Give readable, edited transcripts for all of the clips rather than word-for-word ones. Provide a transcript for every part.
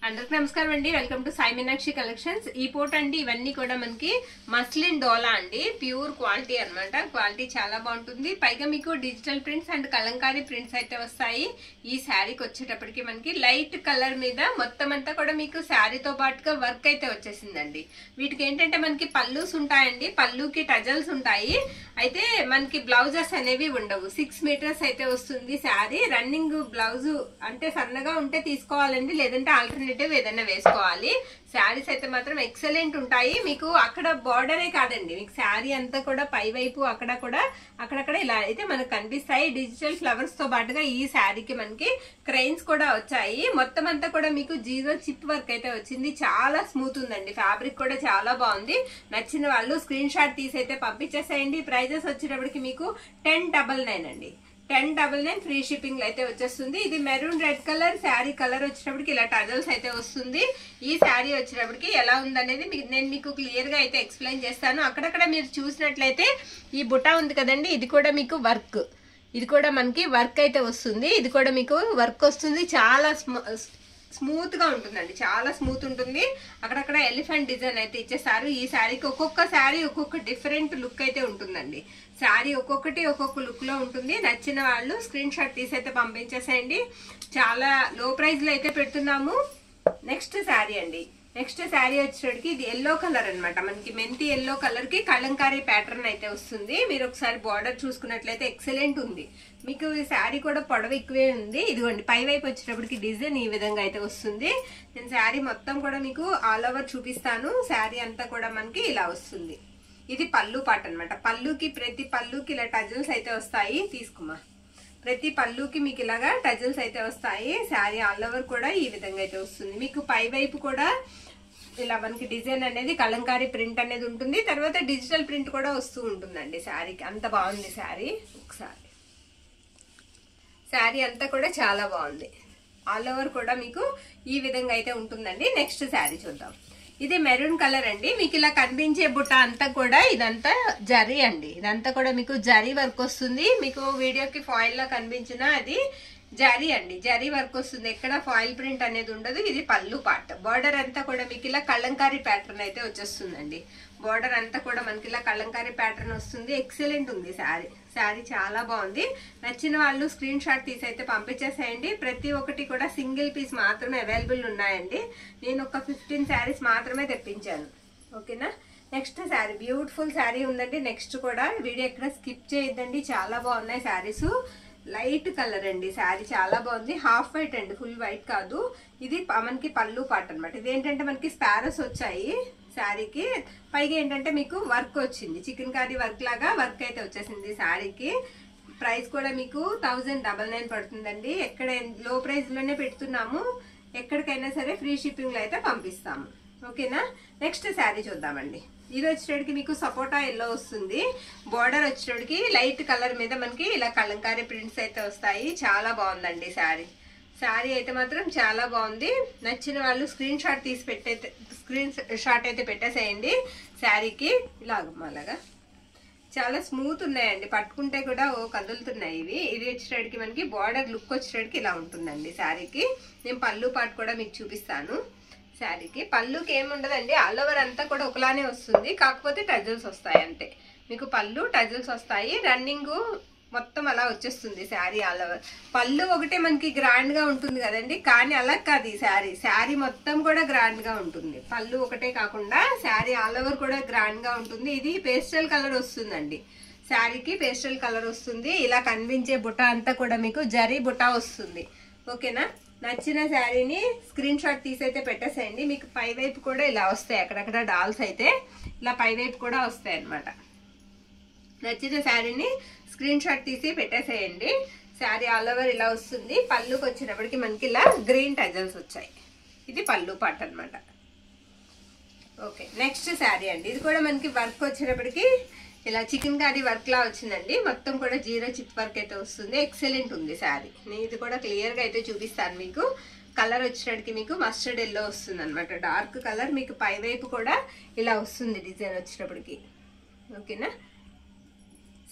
అందరికి నమస్కారం అండి. Welcome to Sai Meenakshi collections. ఈ పూట అండి ఇవన్నీ కూడా మనకి మస్లిన్ డోలా అండి, ప్యూర్ క్వాలిటీ అన్నమాట. క్వాలిటీ చాలా బాగుంటుంది. పైగా మీకు digital prints and Kalamkari prints అయితే వస్తాయి. ఈ శారీకి వచ్చేటప్పటికి మనకి లైట్ కలర్ మీద మొత్తం అంతా కూడా మీకు శారీతో పాటుగా వర్క్ అయితే వచ్చేసిందండి. వీటికి ఏంటంటే మనకి పల్లూస్ ఉంటాయండి, పల్లూకి టజల్స్ ఉంటాయి. అయితే మనకి బ్లౌజెస్ అనేవి ఉండవు. 6 మీటర్స్ అయితే వస్తుంది శారీ. రన్నింగ్ బ్లౌజ్ అంటే సన్నగా ఉంటే తీసుకోవాలండి, లేదంటే ఆల్టర్నేటివ్ ఏదైనా వేసుకోవాలి. శారీస్ అయితే మాత్రం ఎక్సలెంట్ ఉంటాయి. మీకు అక్కడ బార్డరే కాదండి, మీకు శారీ అంతా కూడా పై వైపు అక్కడక్కడ ఇలా అయితే మనకు కనిపిస్తాయి. డిజిటల్ ఫ్లవర్స్ తో పాటుగా ఈ శారీకి మనకి క్రెయిన్స్ కూడా వచ్చాయి. మొత్తం అంతా కూడా మీకు జీరో చిప్ వర్క్ అయితే వచ్చింది. చాలా స్మూత్ ఉందండి, ఫ్యాబ్రిక్ కూడా చాలా బాగుంది. నచ్చిన వాళ్ళు స్క్రీన్ షాట్ తీసి అయితే పంపించేసేయండి. ప్రైజెస్ వచ్చేటప్పటికి మీకు 1099 అండి, 1099 ఫ్రీ షిప్పింగ్ అయితే వచ్చేస్తుంది. ఇది maroon red colour sari. Colour వచ్చేటప్పటికి ఇలా టజల్స్ అయితే వస్తుంది. ఈ శారీ వచ్చేటప్పటికి ఎలా ఉందనేది నేను మీకు క్లియర్ గా అయితే ఎక్స్ప్లెయిన్ చేస్తాను. అక్కడక్కడ మీరు చూసినట్లయితే ఈ బుటా ఉంది కదండి, ఇది కూడా మీకు వర్క్, ఇది కూడా మనకి వర్క్ అయితే వస్తుంది. ఇది కూడా మీకు వర్క్ వస్తుంది. చాలా స్మూత్ గా ఉంటుందండి, చాలా స్మూత్ ఉంటుంది. అక్కడక్కడ ఎలిఫెంట్ డిజైన్ అయితే ఇచ్చేసారు. ఈ శారీకి ఒక్కొక్క శారీ ఒక్కొక్క డిఫరెంట్ లుక్ అయితే ఉంటుందండి. శారీ ఒక్కొక్కటి ఒక్కొక్క లుక్ లో ఉంటుంది. నచ్చిన వాళ్ళు స్క్రీన్ షాట్ తీసి అయితే పంపించేసేయండి. చాలా లో ప్రైస్ లో అయితే పెడుతున్నాము. నెక్స్ట్ శారీ అండి, నెక్స్ట్ శారీ వచ్చేటికి ఇది ఎల్లో కలర్ అనమాట. మనకి మెంతి ఎల్లో కలర్ కి కలంకారీ ప్యాటర్న్ అయితే వస్తుంది. మీరు ఒకసారి బార్డర్ చూసుకున్నట్లయితే ఎక్సలెంట్ ఉంది. మీకు ఈ శారీ కూడా పొడవు ఎక్కువే ఉంది. ఇదిగోండి పై వైపు వచ్చేటప్పటికి డిజైన్ ఈ విధంగా అయితే వస్తుంది. నేను శారీ మొత్తం కూడా మీకు ఆల్ ఓవర్ చూపిస్తాను. శారీ అంతా కూడా మనకి ఇలా వస్తుంది. ఇది పళ్ళు పాట అనమాట. పళ్ళుకి ప్రతి పళ్ళుకి ఇలా టజల్స్ అయితే వస్తాయి. తీసుకుమా, ప్రతి పళ్ళుకి మీకు ఇలాగా టజల్స్ అయితే వస్తాయి. శారీ ఆల్ ఓవర్ కూడా ఈ విధంగా అయితే వస్తుంది. మీకు పై వైపు కూడా ఇలా మనకి డిజైన్ అనేది కలంకారీ ప్రింట్ అనేది ఉంటుంది. తర్వాత డిజిటల్ ప్రింట్ కూడా వస్తూ ఉంటుందండి శారీకి. అంత బాగుంది శారీ. ఒకసారి శారీ అంతా కూడా చాలా బాగుంది. ఆల్ ఓవర్ కూడా మీకు ఈ విధంగా అయితే ఉంటుందండి. నెక్స్ట్ శారీ చూద్దాం. ఇది మెరూన్ కలర్ అండి. మీకు ఇలా కనిపించే బుట్ట అంతా కూడా ఇదంతా జరీ అండి. ఇదంతా కూడా మీకు జరీ వర్క్ వస్తుంది. మీకు వీడియోకి ఫాయిల్ లా కనిపించిన అది జరీ అండి, జరీ వర్క్ వస్తుంది. ఎక్కడ ఫాయిల్ ప్రింట్ అనేది ఉండదు. ఇది పళ్ళు పార్ట్. బార్డర్ అంతా కూడా మీకు ఇలా కలంకారీ ప్యాటర్న్ అయితే వచ్చేస్తుందండి. బార్డర్ అంతా కూడా మనకి ఇలా కలంకారీ ప్యాటర్న్ వస్తుంది. ఎక్సలెంట్ ఉంది శారీ. శారీ చాలా బాగుంది. నచ్చిన వాళ్ళు స్క్రీన్ షాట్ తీసి అయితే పంపించేసేయండి. ప్రతి ఒక్కటి కూడా సింగిల్ పీస్ మాత్రమే అవైలబుల్ ఉన్నాయండి. నేను ఒక 15 శారీస్ మాత్రమే తెప్పించాను. ఓకేనా. నెక్స్ట్ శారీ బ్యూటిఫుల్ శారీ ఉందండి. నెక్స్ట్ కూడా వీడియో ఎక్కడ స్కిప్ చేయొద్దండి, చాలా బాగున్నాయి శారీస్. లైట్ కలర్ అండి. శారీ చాలా బాగుంది. హాఫ్ వైట్ అండి, ఫుల్ వైట్ కాదు. ఇది మనకి పళ్ళు పాట అనమాట. ఇదేంటంటే మనకి స్పారస్ వచ్చాయి శారీకి. పైగా ఏంటంటే మీకు వర్క్ వచ్చింది, చికెన్ కర్రీ వర్క్ లాగా వర్క్ అయితే వచ్చేసింది శారీకి. ప్రైస్ కూడా మీకు 1099 పడుతుందండి. ఎక్కడ లో ప్రైస్ లోనే పెడుతున్నాము. ఎక్కడికైనా సరే ఫ్రీ షిప్పింగ్ లో అయితే పంపిస్తాము. ఓకేనా. నెక్స్ట్ శారీ చూద్దామండి. ఇది వచ్చేటికి మీకు సపోటా ఎల్లో వస్తుంది. బార్డర్ వచ్చేటికి లైట్ కలర్ మీద మనకి ఇలా కలంకారీ ప్రింట్స్ అయితే వస్తాయి. చాలా బాగుందండి శారీ. శారీ అయితే మాత్రం చాలా బాగుంది. నచ్చిన వాళ్ళు స్క్రీన్ షాట్ తీసి స్క్రీన్ షాట్ అయితే పెట్టేసేయండి. శారీకి ఇలాగా చాలా స్మూత్ ఉన్నాయండి, పట్టుకుంటే కూడా కదులుతున్నాయి ఇవి. ఇది వచ్చేటికి మనకి బార్డర్ లుక్ వచ్చేటికి ఇలా ఉంటుందండి శారీకి. నేను పళ్ళు పాటు కూడా మీకు చూపిస్తాను. శారీకి పళ్ళుకి ఏముండదండి, ఆల్ ఓవర్ అంతా కూడా ఒకలానే వస్తుంది. కాకపోతే టజల్స్ వస్తాయి అంతే. మీకు పళ్ళు టజల్స్ వస్తాయి. రన్నింగ్ మొత్తం అలా వచ్చేస్తుంది శారీ ఆల్ ఓవర్. పళ్ళు ఒకటే మనకి గ్రాండ్ గా ఉంటుంది కదండి, కానీ అలా కాదు. ఈ శారీ మొత్తం కూడా గ్రాండ్ గా ఉంటుంది. పళ్ళు ఒకటే కాకుండా శారీ ఆల్ ఓవర్ కూడా గ్రాండ్ గా ఉంటుంది. ఇది పేస్టల్ కలర్ వస్తుందండి. శారీకి పేస్టల్ కలర్ వస్తుంది. ఇలా కనిపించే బుట్ట అంతా కూడా మీకు జరీ బుట్ట వస్తుంది. ఓకేనా. నచ్చిన శారీని స్క్రీన్ షాట్ తీసి అయితే పెట్టేసేయండి. మీకు పై వైపు కూడా ఇలా వస్తాయి, అక్కడక్కడ డాల్స్ అయితే ఇలా పై వైపు కూడా వస్తాయి అన్నమాట. నచ్చిన శారీని స్క్రీన్ షాట్ తీసి పెట్టేసేయండి. శారీ ఆల్ ఓవర్ ఇలా వస్తుంది. పళ్ళుకి వచ్చినప్పటికి మనకి ఇలా గ్రీన్ టజల్స్ వచ్చాయి. ఇది పళ్ళు పాట అనమాట. ఓకే. నెక్స్ట్ శారీ అండి. ఇది కూడా మనకి వర్క్ వచ్చినప్పటికి ఇలా చికెన్ కర్రీ వర్క్ లా వచ్చిందండి. మొత్తం కూడా జీరో చిప్ వర్క్ అయితే వస్తుంది. ఎక్సలెంట్ ఉంది శారీ. నేను ఇది కూడా క్లియర్ గా అయితే చూపిస్తాను మీకు. కలర్ వచ్చేటికి మీకు మస్టర్డ్ ఎల్లో వస్తుంది అనమాట, డార్క్ కలర్. మీకు పై వైపు కూడా ఇలా వస్తుంది డిజైన్ వచ్చేటప్పటికి. ఓకేనా.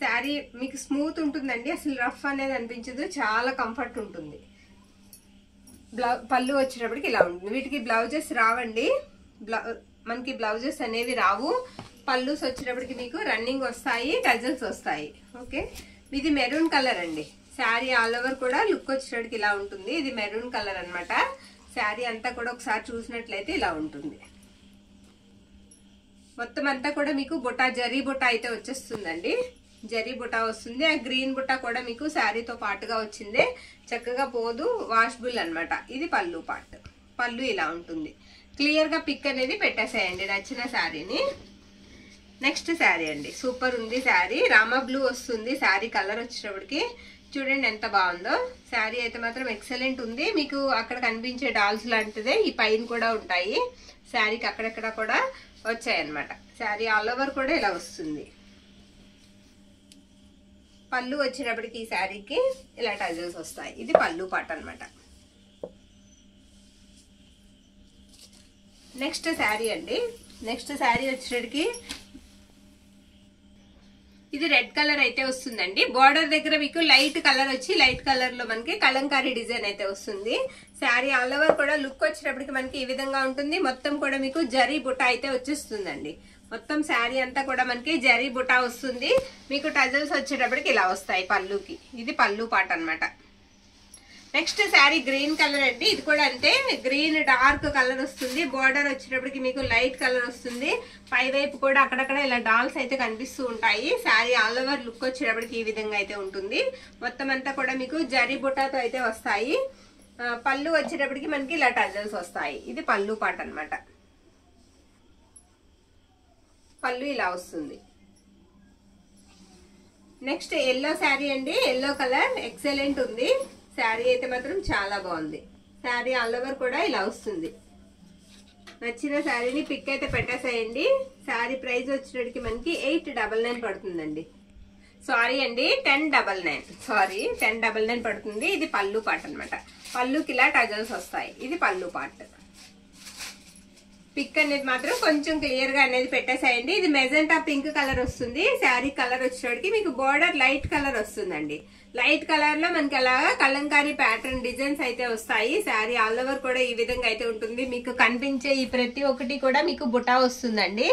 శారీ మీకు స్మూత్ ఉంటుందండి, అసలు రఫ్ అనేది అనిపించదు. చాలా కంఫర్ట్ ఉంటుంది. పళ్ళు వచ్చేటప్పటికి ఇలా ఉంటుంది. వీటికి బ్లౌజెస్ రావండి, మనకి బ్లౌజెస్ అనేవి రావు. పళ్ళుస్ వచ్చేటప్పటికి మీకు రన్నింగ్ వస్తాయి, టజల్స్ వస్తాయి. ఓకే, ఇది మెరూన్ కలర్ అండి. శారీ ఆల్ ఓవర్ కూడా లుక్ వచ్చేటప్పటికి ఇలా ఉంటుంది. ఇది మెరూన్ కలర్ అన్నమాట. శారీ అంతా కూడా ఒకసారి చూసినట్లయితే ఇలా ఉంటుంది. మొత్తం అంతా కూడా మీకు బుట్ట, జరీ బుట్ట అయితే వచ్చేస్తుందండి. జరీ బుట్ట వస్తుంది. ఆ గ్రీన్ బుట్ట కూడా మీకు శారీతో పాటుగా వచ్చింది. చక్కగా పోదు, వాషబుల్ అన్నమాట. ఇది పళ్ళు పార్ట్. పళ్ళు ఇలా ఉంటుంది. క్లియర్ గా పిక్ అనేది పెట్టేసేయండి నచ్చిన శారీని. నెక్స్ట్ శారీ అండి, సూపర్ ఉంది శారీ. రామా బ్లూ వస్తుంది శారీ కలర్ వచ్చేటప్పటికి. చూడండి ఎంత బాగుందో. శారీ అయితే మాత్రం ఎక్సలెంట్ ఉంది. మీకు అక్కడ కనిపించే డాల్స్ లాంటిదే ఈ పైన కూడా ఉంటాయి. శారీకి అక్కడక్కడ కూడా వచ్చాయి అన్నమాట. శారీ ఆల్ ఓవర్ కూడా ఇలా వస్తుంది. పళ్ళు వచ్చేటప్పటికి ఈ శారీకి ఇలా టజల్స్ వస్తాయి. ఇది పళ్ళు పాట అన్నమాట. నెక్స్ట్ శారీ అండి. నెక్స్ట్ శారీ వచ్చేటప్పటికి ఇది రెడ్ కలర్ అయితే వస్తుందండి. బార్డర్ దగ్గర మీకు లైట్ కలర్ వచ్చి లైట్ కలర్ లో మనకి కలంకారీ డిజైన్ అయితే వస్తుంది. శారీ ఆల్ ఓవర్ కూడా లుక్ వచ్చేటప్పటికి మనకి ఈ విధంగా ఉంటుంది. మొత్తం కూడా మీకు జరీ బుట్ట అయితే వచ్చేస్తుందండి. మొత్తం శారీ అంతా కూడా మనకి జరీ బుట్ట వస్తుంది. మీకు టజల్స్ వచ్చేటప్పటికి ఇలా వస్తాయి పళ్ళుకి. ఇది పళ్ళు పాట అన్నమాట. నెక్స్ట్ శారీ గ్రీన్ కలర్ అండి. ఇది కూడా అంతే, గ్రీన్ డార్క్ కలర్ వస్తుంది. బార్డర్ వచ్చేటప్పటికి మీకు లైట్ కలర్ వస్తుంది. పై వైపు కూడా అక్కడక్కడ ఇలా డాల్స్ అయితే కనిపిస్తూ ఉంటాయి. శారీ ఆల్ ఓవర్ లుక్ వచ్చేటప్పటికి ఈ విధంగా అయితే ఉంటుంది. మొత్తం అంతా కూడా మీకు జరీ బుట్టాతో అయితే వస్తాయి. పళ్ళు వచ్చేటప్పటికి మనకి ఇలా టజల్స్ వస్తాయి. ఇది పళ్ళు పాట అన్నమాట. పళ్ళు ఇలా వస్తుంది. నెక్స్ట్ ఎల్లో శారీ అండి. ఎల్లో కలర్ ఎక్సలెంట్ ఉంది. శారీ అయితే మాత్రం చాలా బాగుంది. శారీ ఆల్ ఓవర్ కూడా ఇలా వస్తుంది. నచ్చిన శారీని పిక్ అయితే పెట్టేసేయండి. శారీ ప్రైస్ వచ్చేటికి మనకి 899 పడుతుందండి. సారీ అండి 1099. సారీ 1099 పడుతుంది. ఇది పళ్ళు పార్ట్ అన్నమాట. పళ్ళుకి ఇలా టజల్స్ వస్తాయి. ఇది పళ్ళు పార్ట్. పిక్ అనేది మాత్రం కొంచెం క్లియర్ గా అనేది పెట్టేసేయండి. ఇది మెజెంటా పింక్ కలర్ వస్తుంది. శారీ కలర్ వచ్చేటికి మీకు బార్డర్ లైట్ కలర్ వస్తుందండి. లైట్ కలర్ లో మనకి అలాగా కలంకారీ ప్యాటర్న్ డిజైన్స్ అయితే వస్తాయి. శారీ ఆల్ ఓవర్ కూడా ఈ విధంగా అయితే ఉంటుంది. మీకు కనిపించే ఈ ప్రతి ఒక్కటి కూడా మీకు బుటా వస్తుందండి.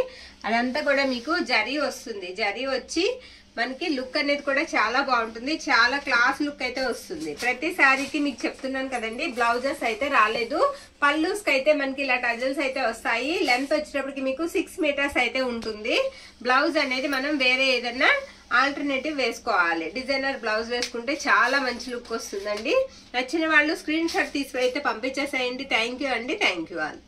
అదంతా కూడా మీకు జరీ వస్తుంది. జరీ వచ్చి మనకి లుక్ అనేది కూడా చాలా బాగుంటుంది. చాలా క్లాస్ లుక్ అయితే వస్తుంది. ప్రతి శారీకి మీకు చెప్తున్నాను కదండి, బ్లౌజెస్ అయితే రాలేదు. పళ్ళుస్ కి అయితే మనకి ఇలా టజల్స్ అయితే వస్తాయి. లెంత్ వచ్చేటప్పటికి మీకు 6 మీటర్స్ అయితే ఉంటుంది. బ్లౌజ్ అనేది మనం వేరే ఏదైనా ఆల్టర్నేటివ్ వేసుకోవాలి. డిజైనర్ బ్లౌజ్ వేసుకుంటే చాలా మంచి లుక్ వస్తుందండి. నచ్చిన వాళ్ళు స్క్రీన్ షాట్ తీసి అయితే పంపించేసేయండి. థ్యాంక్ యూ అండి. Thank you all.